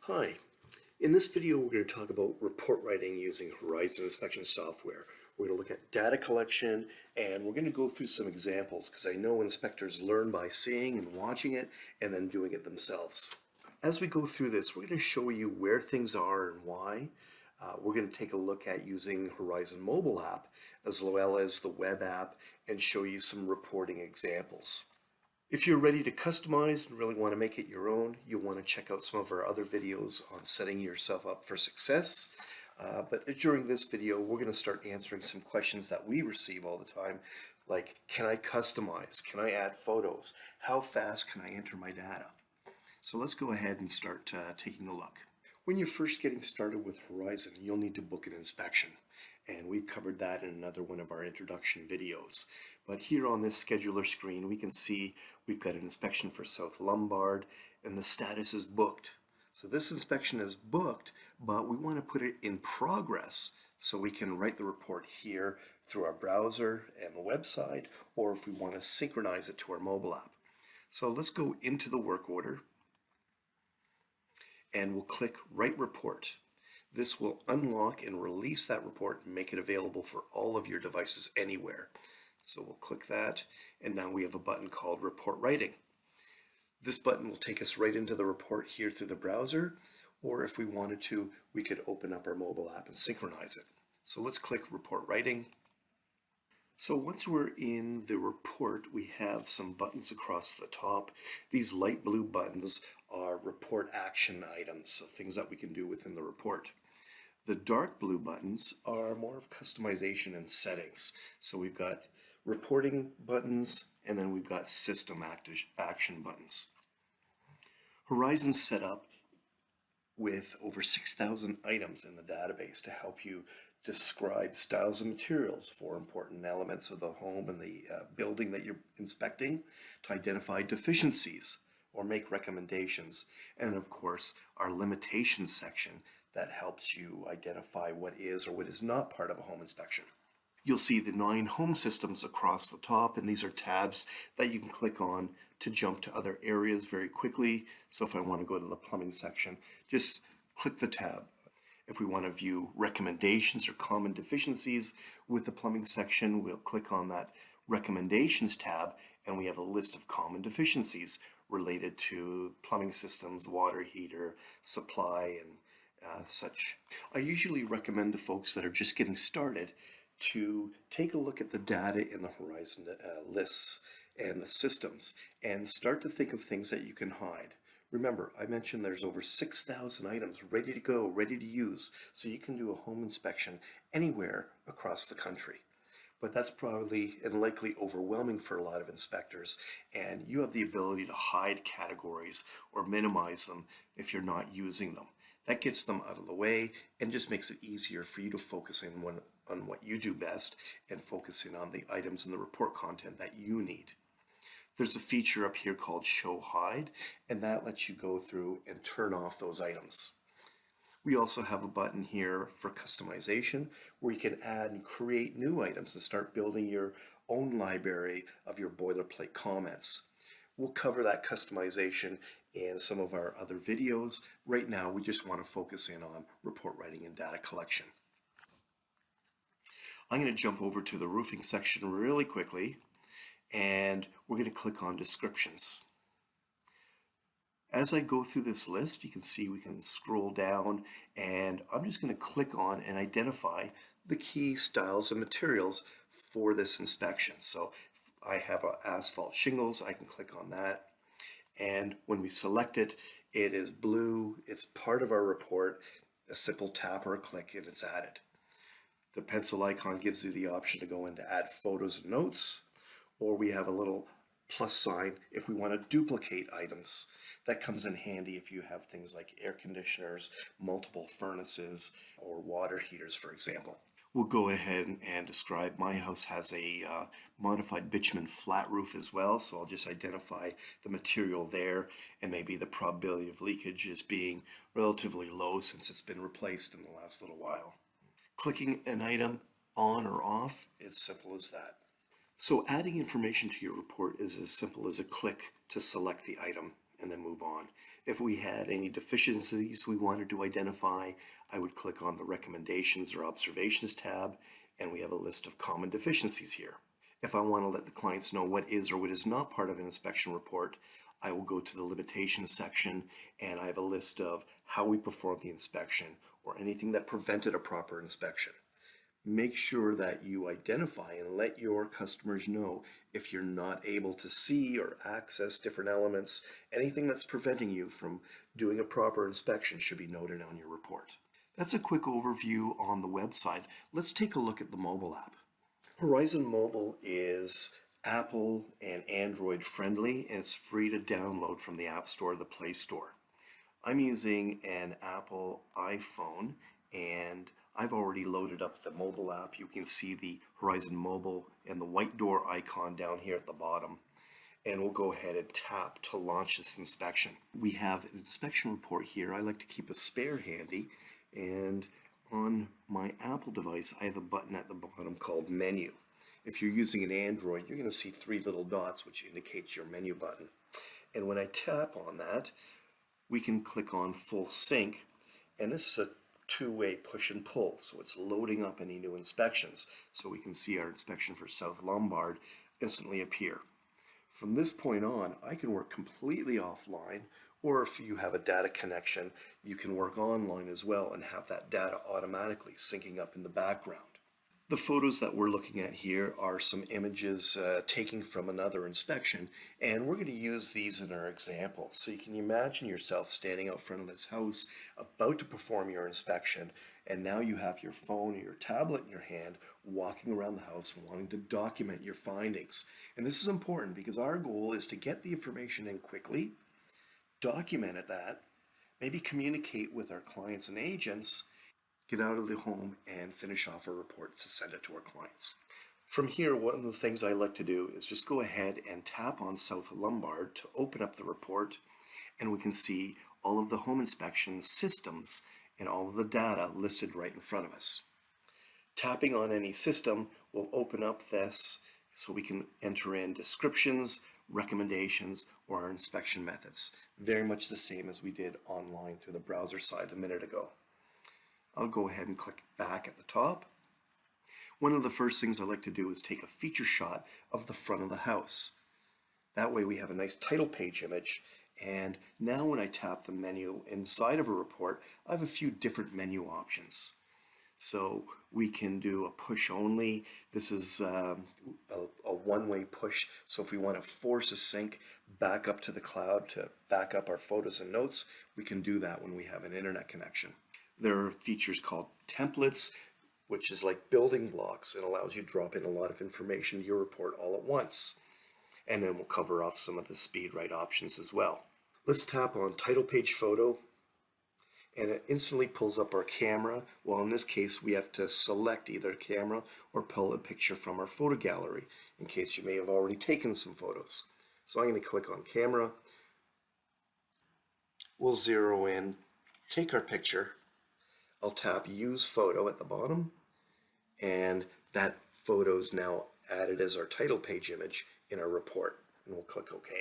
Hi, in this video we're going to talk about report writing using Horizon Inspection software. We're going to look at data collection and we're going to go through some examples because I know inspectors learn by seeing and watching it and then doing it themselves. As we go through this, we're going to show you where things are and why. We're going to take a look at using Horizon mobile app as well as the web app and show you some reporting examples. If you're ready to customize and really want to make it your own, you'll want to check out some of our other videos on setting yourself up for success. But during this video, we're going to start answering some questions that we receive all the time, like, can I customize? Can I add photos? How fast can I enter my data? So let's go ahead and start taking a look. When you're first getting started with Horizon, you'll need to book an inspection. And we've covered that in another one of our introduction videos. But here on this scheduler screen, we can see we've got an inspection for South Lombard and the status is booked. So this inspection is booked, but we want to put it in progress so we can write the report here through our browser and the website, or if we want to synchronize it to our mobile app. So let's go into the work order and we'll click Write Report. This will unlock and release that report and make it available for all of your devices anywhere. So we'll click that, and now we have a button called Report Writing. This button will take us right into the report here through the browser, or if we wanted to, we could open up our mobile app and synchronize it. So let's click Report Writing. So once we're in the report, we have some buttons across the top. These light blue buttons are report action items, so things that we can do within the report. The dark blue buttons are more of customization and settings. So we've got reporting buttons, and then we've got system action buttons. Horizon's set up with over 6,000 items in the database to help you describe styles and materials for important elements of the home and the building that you're inspecting, to identify deficiencies or make recommendations, and of course our limitations section that helps you identify what is or what is not part of a home inspection. You'll see the 9 home systems across the top, and these are tabs that you can click on to jump to other areas very quickly. So if I want to go to the plumbing section, just click the tab. If we want to view recommendations or common deficiencies with the plumbing section, we'll click on that recommendations tab, and we have a list of common deficiencies related to plumbing systems, water heater, supply, and such. I usually recommend to folks that are just getting started to take a look at the data in the Horizon lists and the systems and start to think of things that you can hide. Remember, I mentioned there's over 6,000 items ready to go, ready to use, so you can do a home inspection anywhere across the country. But that's probably and likely overwhelming for a lot of inspectors, and you have the ability to hide categories or minimize them if you're not using them. That gets them out of the way and just makes it easier for you to focus on what you do best and focusing on the items in the report content that you need. There's a feature up here called Show Hide, and that lets you go through and turn off those items. We also have a button here for customization where you can add and create new items and start building your own library of your boilerplate comments. We'll cover that customization in some of our other videos. Right now, we just want to focus in on report writing and data collection. I'm going to jump over to the roofing section really quickly, and we're going to click on descriptions. As I go through this list, you can see we can scroll down, and I'm just going to click on and identify the key styles and materials for this inspection. So I have asphalt shingles, I can click on that. And when we select it, it is blue, it's part of our report, a simple tap or a click and it's added. The pencil icon gives you the option to go in to add photos and notes, or we have a little plus sign if we want to duplicate items. That comes in handy if you have things like air conditioners, multiple furnaces, or water heaters, for example. We'll go ahead and describe my house has a modified bitumen flat roof as well, so I'll just identify the material there and maybe the probability of leakage as being relatively low since it's been replaced in the last little while. Clicking an item on or off is simple as that. So adding information to your report is as simple as a click to select the item and then move on. If we had any deficiencies we wanted to identify, I would click on the Recommendations or Observations tab, and we have a list of common deficiencies here. If I want to let the clients know what is or what is not part of an inspection report, I will go to the Limitations section, and I have a list of how we performed the inspection or anything that prevented a proper inspection. Make sure that you identify and let your customers know if you're not able to see or access different elements. Anything that's preventing you from doing a proper inspection should be noted on your report. That's a quick overview on the website. Let's take a look at the mobile app. Horizon Mobile is Apple and Android friendly, and it's free to download from the App Store or the Play Store. I'm using an Apple iPhone, and I've already loaded up the mobile app. You can see the Horizon Mobile and the white door icon down here at the bottom. And we'll go ahead and tap to launch this inspection. We have an inspection report here. I like to keep a spare handy. And on my Apple device, I have a button at the bottom called Menu. If you're using an Android, you're going to see 3 little dots, which indicates your menu button. And when I tap on that, we can click on Full Sync. And this is a 2-way push and pull, so it's loading up any new inspections, so we can see our inspection for South Lombard instantly appear. From this point on, I can work completely offline, or if you have a data connection, you can work online as well and have that data automatically syncing up in the background. The photos that we're looking at here are some images taken from another inspection, and we're going to use these in our example. So you can imagine yourself standing out front of this house about to perform your inspection, and now you have your phone or your tablet in your hand walking around the house wanting to document your findings. And this is important because our goal is to get the information in quickly, document that, maybe communicate with our clients and agents, get out of the home and finish off our report to send it to our clients. From here, one of the things I like to do is just go ahead and tap on South Lombard to open up the report, and we can see all of the home inspection systems and all of the data listed right in front of us. Tapping on any system will open up this so we can enter in descriptions, recommendations, or our inspection methods. Very much the same as we did online through the browser side a minute ago. I'll go ahead and click back at the top. One of the first things I like to do is take a feature shot of the front of the house. That way we have a nice title page image, and now when I tap the menu inside of a report, I have a few different menu options. So we can do a push only. This is a one-way push, so if we want to force a sync back up to the cloud to back up our photos and notes, we can do that when we have an internet connection. There are features called templates, which is like building blocks and allows you to drop in a lot of information to your report all at once. And then we'll cover off some of the speed write options as well. Let's tap on title page photo, and it instantly pulls up our camera. Well, in this case, we have to select either camera or pull a picture from our photo gallery in case you may have already taken some photos. So I'm going to click on camera. We'll zero in, take our picture. I'll tap use photo at the bottom, and that photo is now added as our title page image in our report, and we'll click OK.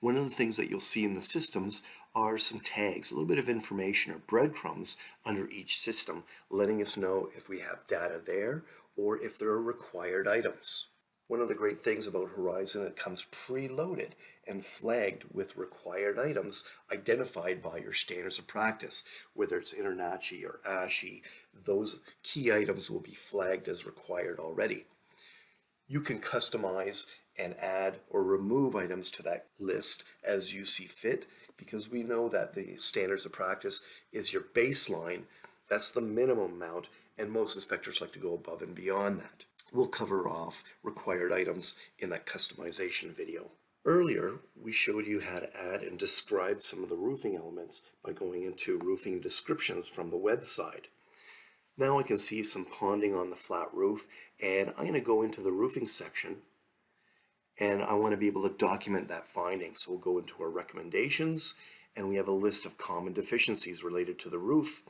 One of the things that you'll see in the systems are some tags, a little bit of information or breadcrumbs under each system, letting us know if we have data there or if there are required items. One of the great things about Horizon, it comes preloaded and flagged with required items identified by your standards of practice, whether it's INTRNACHI or ASHI. Those key items will be flagged as required already. You can customize and add or remove items to that list as you see fit, because we know that the standards of practice is your baseline. That's the minimum amount, and most inspectors like to go above and beyond that. We'll cover off required items in that customization video. Earlier, we showed you how to add and describe some of the roofing elements by going into roofing descriptions from the website. Now I can see some ponding on the flat roof, and I'm going to go into the roofing section, and I want to be able to document that finding. So we'll go into our recommendations, and we have a list of common deficiencies related to the roof.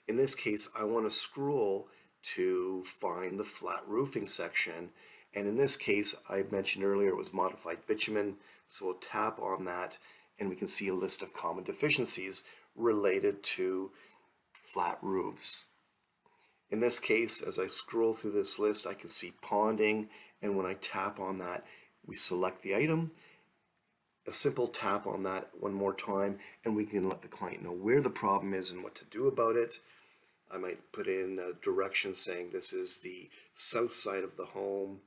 In this case, I want to scroll to find the flat roofing section, and in this case I mentioned earlier it was modified bitumen, so we'll tap on that and we can see a list of common deficiencies related to flat roofs. In this case, as I scroll through this list, I can see ponding, and when I tap on that, we select the item. A simple tap on that one more time, and we can let the client know where the problem is and what to do about it. I might put in a direction saying this is the south side of the home,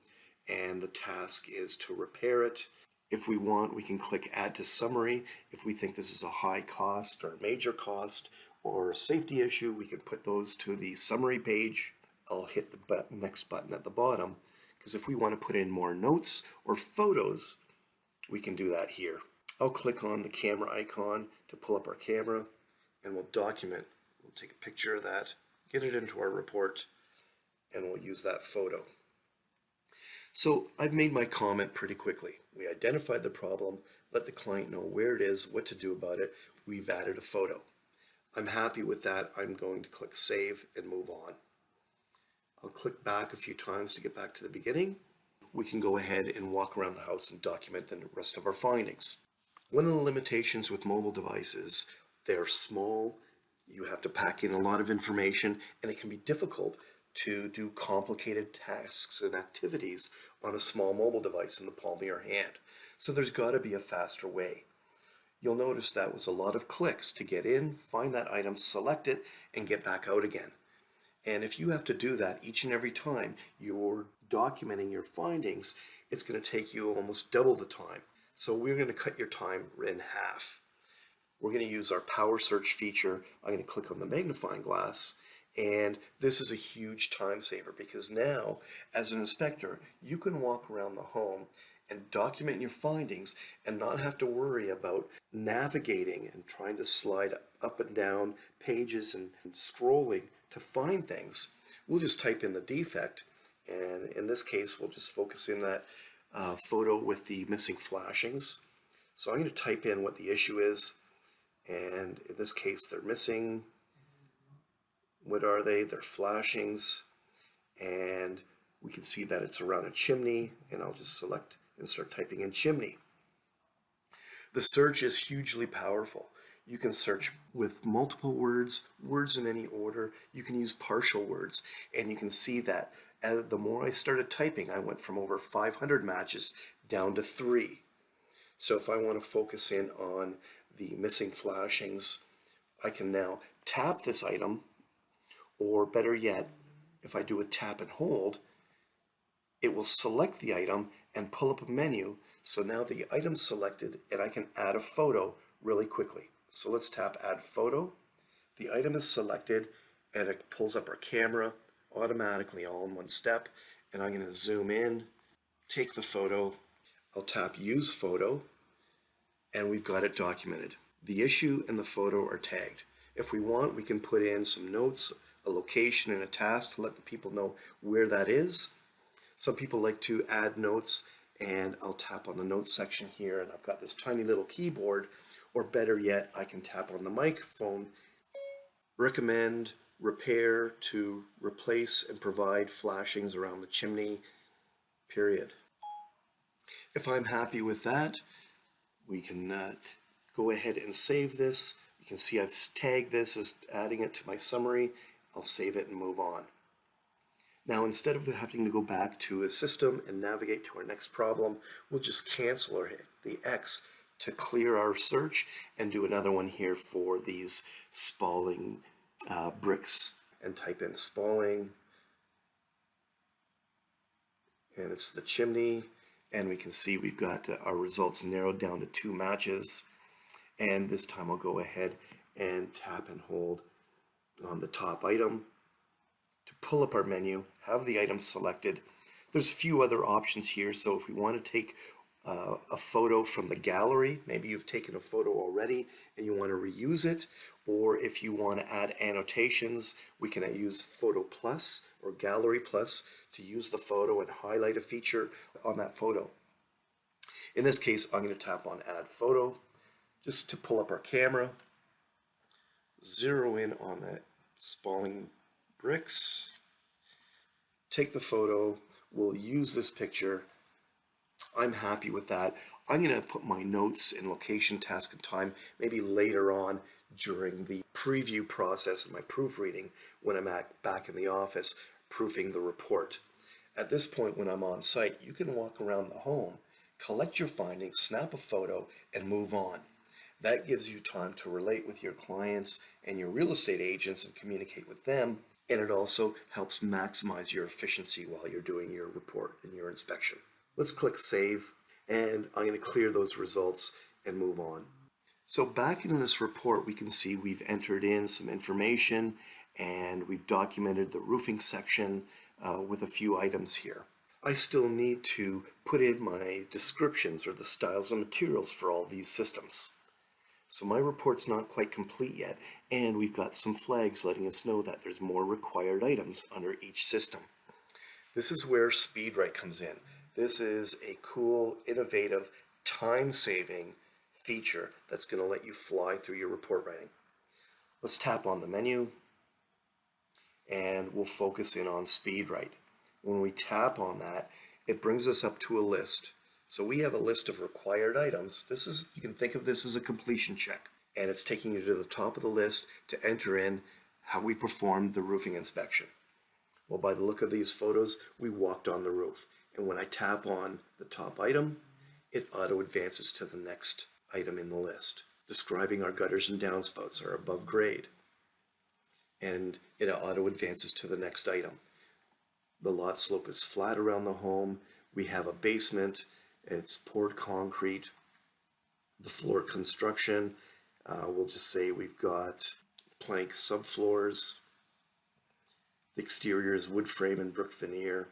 and the task is to repair it. If we want, we can click Add to Summary. If we think this is a high cost or a major cost or a safety issue, we can put those to the summary page. I'll hit the next button at the bottom, because if we want to put in more notes or photos, we can do that here. I'll click on the camera icon to pull up our camera, and we'll document. We'll take a picture of that, get it into our report, and we'll use that photo. So I've made my comment pretty quickly. We identified the problem, let the client know where it is, what to do about it. We've added a photo. I'm happy with that. I'm going to click Save and move on. I'll click back a few times to get back to the beginning. We can go ahead and walk around the house and document the rest of our findings. One of the limitations with mobile devices, they're small, you have to pack in a lot of information, and it can be difficult to do complicated tasks and activities on a small mobile device in the palm of your hand. So there's got to be a faster way. You'll notice that was a lot of clicks to get in, find that item, select it, and get back out again. And if you have to do that each and every time you're documenting your findings, it's going to take you almost double the time. So we're going to cut your time in half. We're going to use our Power Search feature. I'm going to click on the magnifying glass, and this is a huge time saver, because now, as an inspector, you can walk around the home and document your findings and not have to worry about navigating and trying to slide up and down pages and scrolling to find things. We'll just type in the defect, and in this case, we'll just focus in that photo with the missing flashings. So I'm going to type in what the issue is, and in this case, they're missing. What are they? They're flashings, and we can see that it's around a chimney, and I'll just select and start typing in chimney. The search is hugely powerful. You can search with multiple words in any order. You can use partial words, and you can see that the more I started typing, I went from over 500 matches down to 3. So if I want to focus in on the missing flashings, I can now tap this item, or better yet, if I do a tap and hold, it will select the item and pull up a menu. So now the item's selected, and I can add a photo really quickly. So let's tap Add Photo. The item is selected, and it pulls up our camera automatically all in one step. And I'm going to zoom in, take the photo. I'll tap Use Photo, and we've got it documented. The issue and the photo are tagged. If we want, we can put in some notes, a location, and a task to let the people know where that is. Some people like to add notes, and I'll tap on the notes section here, and I've got this tiny little keyboard, or better yet, I can tap on the microphone. Recommend repair to replace and provide flashings around the chimney, period. If I'm happy with that, we can go ahead and save this. You can see I've tagged this as adding it to my summary. I'll save it and move on. Now, instead of having to go back to a system and navigate to our next problem, we'll just cancel or hit the X to clear our search and do another one here for these spalling bricks, and type in spalling, and it's the chimney, and we can see we've got our results narrowed down to 2 matches. And this time I'll go ahead and tap and hold on the top item to pull up our menu, have the item selected. There's a few other options here, so if we want to take a photo from the gallery, maybe you've taken a photo already and you want to reuse it, or if you want to add annotations, we can use Photo Plus or Gallery Plus to use the photo and highlight a feature on that photo. In this case, I'm going to tap on Add Photo just to pull up our camera, zero in on the spalling bricks, take the photo. We'll use this picture I'm happy with that. I'm going to put my notes in location, task, and time maybe later on during the preview process and my proofreading when I'm back in the office proofing the report. At this point, when I'm on site, you can walk around the home, collect your findings, snap a photo, and move on. That gives you time to relate with your clients and your real estate agents and communicate with them. And it also helps maximize your efficiency while you're doing your report and your inspection. Let's click Save, and I'm going to clear those results and move on. So back in this report, we can see we've entered in some information and we've documented the roofing section with a few items here. I still need to put in my descriptions or the styles and materials for all these systems. So my report's not quite complete yet, and we've got some flags letting us know that there's more required items under each system. This is where SpeedWrite comes in. This is a cool, innovative, time-saving feature that's going to let you fly through your report writing. Let's tap on the menu, and we'll focus in on SpeedWrite. When we tap on that, it brings us up to a list. So we have a list of required items. You can think of this as a completion check, and it's taking you to the top of the list to enter in how we performed the roofing inspection. Well, by the look of these photos, we walked on the roof. And when I tap on the top item, it auto advances to the next item in the list, describing our gutters and downspouts are above grade. And it auto advances to the next item. The lot slope is flat around the home. We have a basement. It's poured concrete. The floor construction, we'll just say we've got plank subfloors. The exterior is wood frame and brick veneer,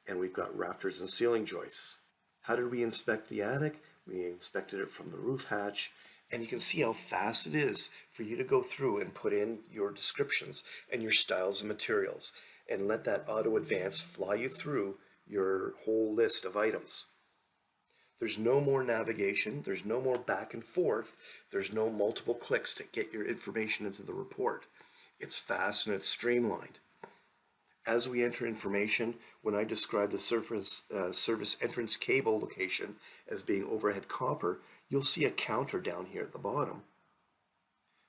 and we've got rafters and ceiling joists. How did we inspect the attic? We inspected it from the roof hatch, and you can see how fast it is for you to go through and put in your descriptions and your styles and materials, and let that auto advance fly you through your whole list of items. There's no more navigation, there's no more back and forth, there's no multiple clicks to get your information into the report. It's fast and it's streamlined. As we enter information, when I describe the service entrance cable location as being overhead copper, you'll see a counter down here at the bottom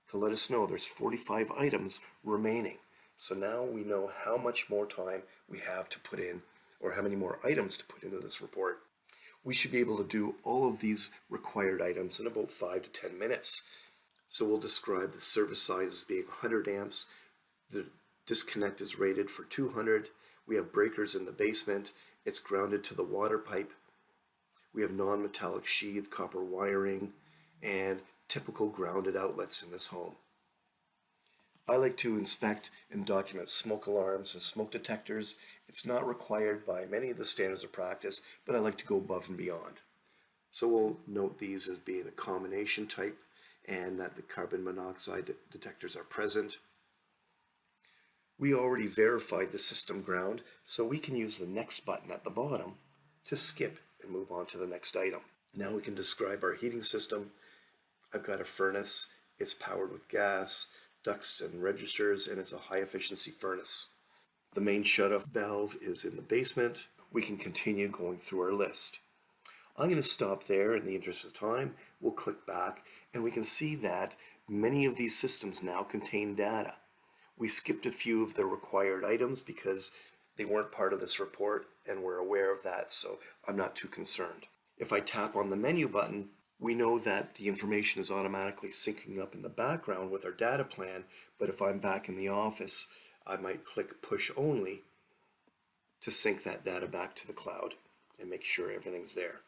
to let us know there's 45 items remaining. So now we know how much more time we have to put in, or how many more items to put into this report. We should be able to do all of these required items in about 5 to 10 minutes. So we'll describe the service size as being 100 amps. The disconnect is rated for 200. We have breakers in the basement. It's grounded to the water pipe. We have non-metallic sheathed copper wiring and typical grounded outlets in this home. I like to inspect and document smoke alarms and smoke detectors. It's not required by many of the standards of practice, but I like to go above and beyond. So we'll note these as being a combination type and that the carbon monoxide detectors are present. We already verified the system ground, so we can use the next button at the bottom to skip and move on to the next item. Now we can describe our heating system. I've got a furnace. It's powered with gas, ducts and registers, and it's a high efficiency furnace. The main shutoff valve is in the basement. We can continue going through our list. I'm going to stop there in the interest of time. We'll click back and we can see that many of these systems now contain data. We skipped a few of the required items because they weren't part of this report and we're aware of that, so I'm not too concerned. If I tap on the menu button, we know that the information is automatically syncing up in the background with our data plan, but if I'm back in the office, I might click push only to sync that data back to the cloud and make sure everything's there.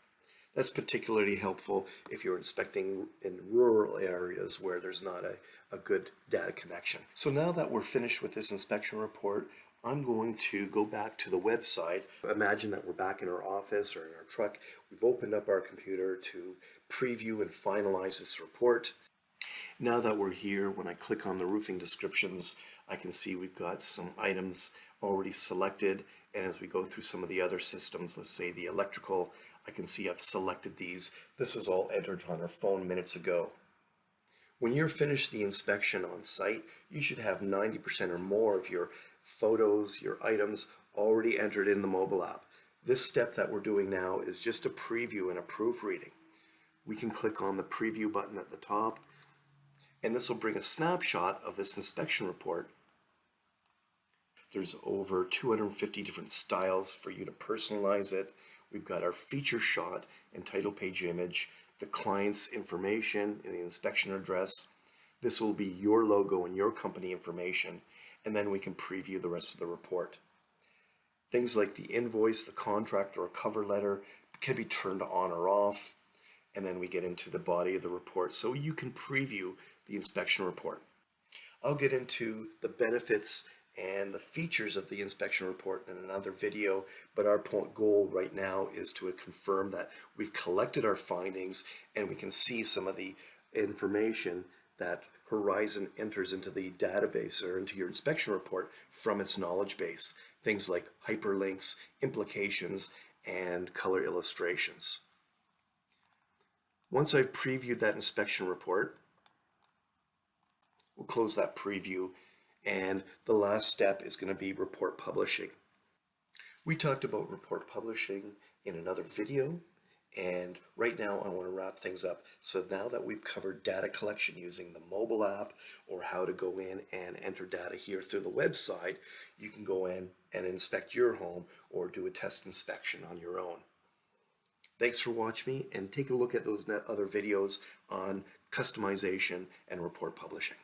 That's particularly helpful if you're inspecting in rural areas where there's not a good data connection. So now that we're finished with this inspection report, I'm going to go back to the website. Imagine that we're back in our office or in our truck. We've opened up our computer to preview and finalize this report. Now that we're here, when I click on the roofing descriptions, I can see we've got some items already selected. And as we go through some of the other systems, let's say the electrical, I can see I've selected these. This was all entered on our phone minutes ago. When you're finished the inspection on site, you should have 90% or more of your photos, your items already entered in the mobile app. This step that we're doing now is just a preview and a proofreading. We can click on the preview button at the top, and this will bring a snapshot of this inspection report. There's over 250 different styles for you to personalize it. We've got our feature shot and title page image, the client's information and the inspection address. This will be your logo and your company information, and then we can preview the rest of the report. Things like the invoice, the contract, or a cover letter can be turned on or off, and then we get into the body of the report so you can preview the inspection report. I'll get into the benefits and the features of the inspection report in another video, but our goal right now is to confirm that we've collected our findings and we can see some of the information that Horizon enters into the database or into your inspection report from its knowledge base. Things like hyperlinks, implications, and color illustrations. Once I've previewed that inspection report, we'll close that preview, and the last step is going to be report publishing. We talked about report publishing in another video, and right now I want to wrap things up. So now that we've covered data collection using the mobile app or how to go in and enter data here through the website, you can go in and inspect your home or do a test inspection on your own. Thanks for watching me, and take a look at those other videos on customization and report publishing.